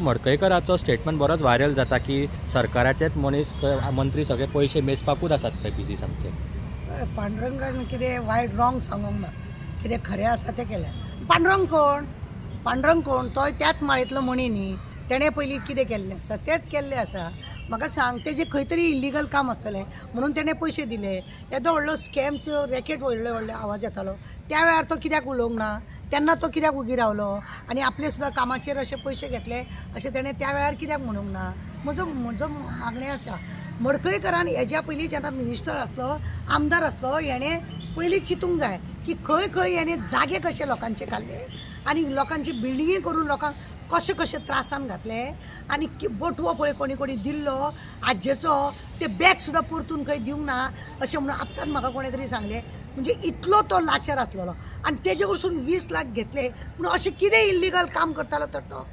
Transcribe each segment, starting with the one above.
मडकयकराचो statement बरोच viral जाता की सरकाराचेच मंत्री सगळे पैसे मेजपाकूच आसात खंय बिजी सामके. पांडुरंगान कितें वायट रॉंग सांगूंक ना, कितें खरें आसा तें केलें. पांडुरंग कोण तोय त्याच माळेंतलो मणी न्ही. तेणें पयलीं कितें केल्लें आसा तेंच केल्लें आसा. म्हाका सांग तेजें खंय तरी इल्लिगल काम आसतलें म्हणून तेणें पयशे दिले. येदो व्हडलो स्कॅमचो रॅकेट व्हडले व्हडले आवाज येतालो त्या वेळार तो कित्याक उलोवंक ना, तेन्ना तो कित्याक उगी रावलो आनी आपले सुद्दां कामाचेर अशे पयशे घेतले अशें तेणें त्या वेळार कित्याक म्हणूंक ना. म्हजो मागणें आसा मडकयकरान हेज्या पयलीं जेन्ना मिनिस्टर आसलो आमदार आसलो हेणें पयलीं चिंतूंक जाय की खंय खंय हेणें जागे कशे लोकांचे काडले आनी लोकांची बिल्डिंगी करून लोकांक कशे कशे त्रासान घातले आनी बटवो पळय कोणी कोणी दिल्लो आज्जेचो ते बॅग सुद्दां परतून खंय दिवंक ना अशें म्हणून आत्ताच म्हाका कोणें तरी सांगलें. म्हणजे इतलो तो लाचार आसलेलो आनी तेजे कडसून 20 लाख घेतले पूण अशें कितें इल्लिगल काम करतालो तर तो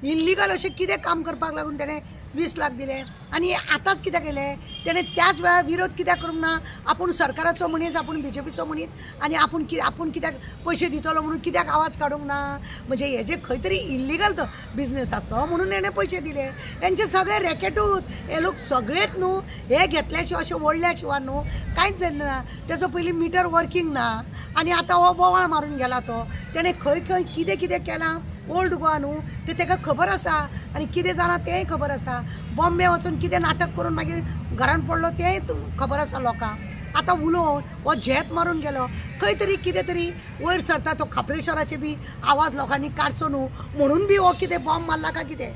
इल्लिगल अशें कितें काम करपाक लागून तेणें 20 लाख दिले आनी आतांच कित्याक केलें तेणें त्याच वेळार विरोध कित्याक करूंक ना. आपूण सरकाराचो मनीस आपूण बीजेपीचो मनीस आनी आपूण कित्याक पयशे दितलो म्हणून कित्याक आवाज काडूंक ना. म्हणजे हेजे खंय तरी इल्लिगल तो बिजनेस आसलो म्हणून हेणें पयशे दिले. हेंचे सगळे रॅकेटूच हे लोक सगळेच न्हू हे घेतल्या शिवाय अशें व्हडल्या शिवाय न्हू कांयच जायना ना. तेजो पयलीं मिटर वर्किंग ना आनी आतां हो बोवाळ मारून गेला तो. तेणें खंय खंय कितें कितें केलां ओल्ड गोवा न्हू तें तेका खबर आसा आनी कितें जालां तेंय खबर आसा. बॉम्बे वचून कितें नाटक करून मागीर घरान पडलो तेंय खबर आसा लोकांक. आतां उलोवन हो झेत मारून गेलो खंय तरी कितें तरी वयर सरता तो खापरेश्वराचे बी आवाज लोकांनी काडचो न्हू म्हणून बी हो कितें बॉम्ब मारला काय कितें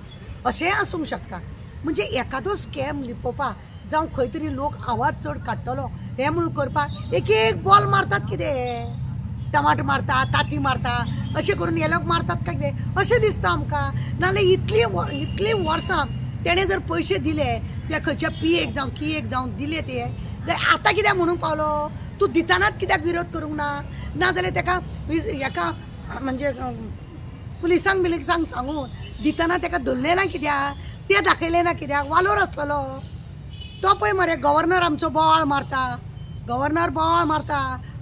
अशेंय आसूंक शकता. म्हणजे एकादो स्कॅम लिपोवपाक जावं खंय तरी लोक आवाज चड काडटलो हें म्हणून करपाक एक एक बॉल मारतात कितें टमाट मारता ताती मारता अशें करून हे लोक मारतात काय कितें अशें दिसता आमकां. नाजाल्यार इतलीं वर्सां तेणें जर पयशे दिले त्या खंयच्या पीएक जावं किएक जावं दिले ते जाल्यार आतां कित्याक म्हणून पावलो तूं दितानाच कित्याक विरोध करूंक ना. नाजाल्यार तेका हेका म्हणजे पुलिसांक बिलिसांक सांगून दितना तेका धरलें ना कित्याक तें दाखयलें ना कित्याक वालोर आसलेलो तो. पळय मरे गव्हर्नर आमचो बोवाळ मारता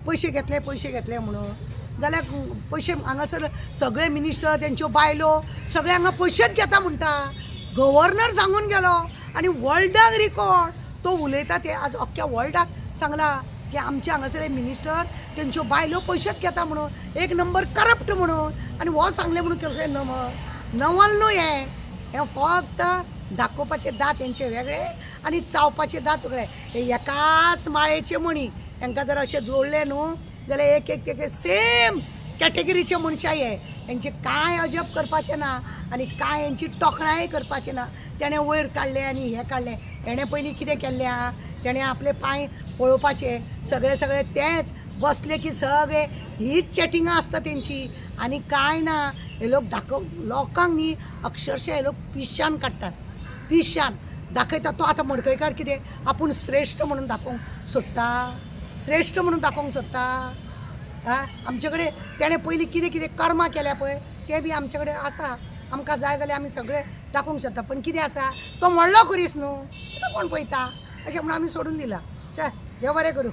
पयशे घेतले म्हणून जाल्यार पयशे हांगासर सगळे मिनिस्टर तेंच्यो बायलो सगळे हांगा पयशेच घेता म्हणटा. गव्हर्नर सांगून गेलो आनी वर्ल्डाक रिकॉर्ड तो उलयता ते आज अख्ख्या वर्ल्डाक सांगला की आमचे हांगासर मिनिस्टर तेंच्यो बायलो पयशेच घेता म्हणून एक नंबर करप्ट म्हणून आनी हो सांगलें म्हणून कशें नवल न्हू हें फक्त दाखोवपाचे दात हेंचे वेगळे आनी चावपाचे दात वेगळे. हे एकाच माळेचे मणी हांकां जर अशें जोडले न्हू जाल्यार एक सेम कॅटेगरीचे मनशां हेंचे कांय अजब करपाचें ना आनी कांय हेंची तोखणाय करपाचें ना. तेणें वयर काडलें आनी हें काडलें. हेणें पयलीं कितें केल्लें आहा तेणें आपले पांय पळोवपाचे सगळे तेंच बसले की सगळे हीच चॅटिंगां आसता तेंची आनी कांय ना. हे लोक लोकांक न्ही अक्षरशः हे लोक पिश्यान काडटात पिश्यान दाखयता. तो आतां मडकयकार कितें आपूण श्रेश्ठ म्हणून दाखोवंक सोदता. आमचे कडेन तेणें पयलीं कितें कितें कर्मां केल्या पळय ते बी आमचे कडेन आसा. आमकां जाय जाल्यार आमी सगळे दाखोवंक शकता. पण कितें आसा तो व्हडलो करीस न्हू तो कोण पळयता अशें म्हणून आमी सोडून दिला. चल देव बरें करूं.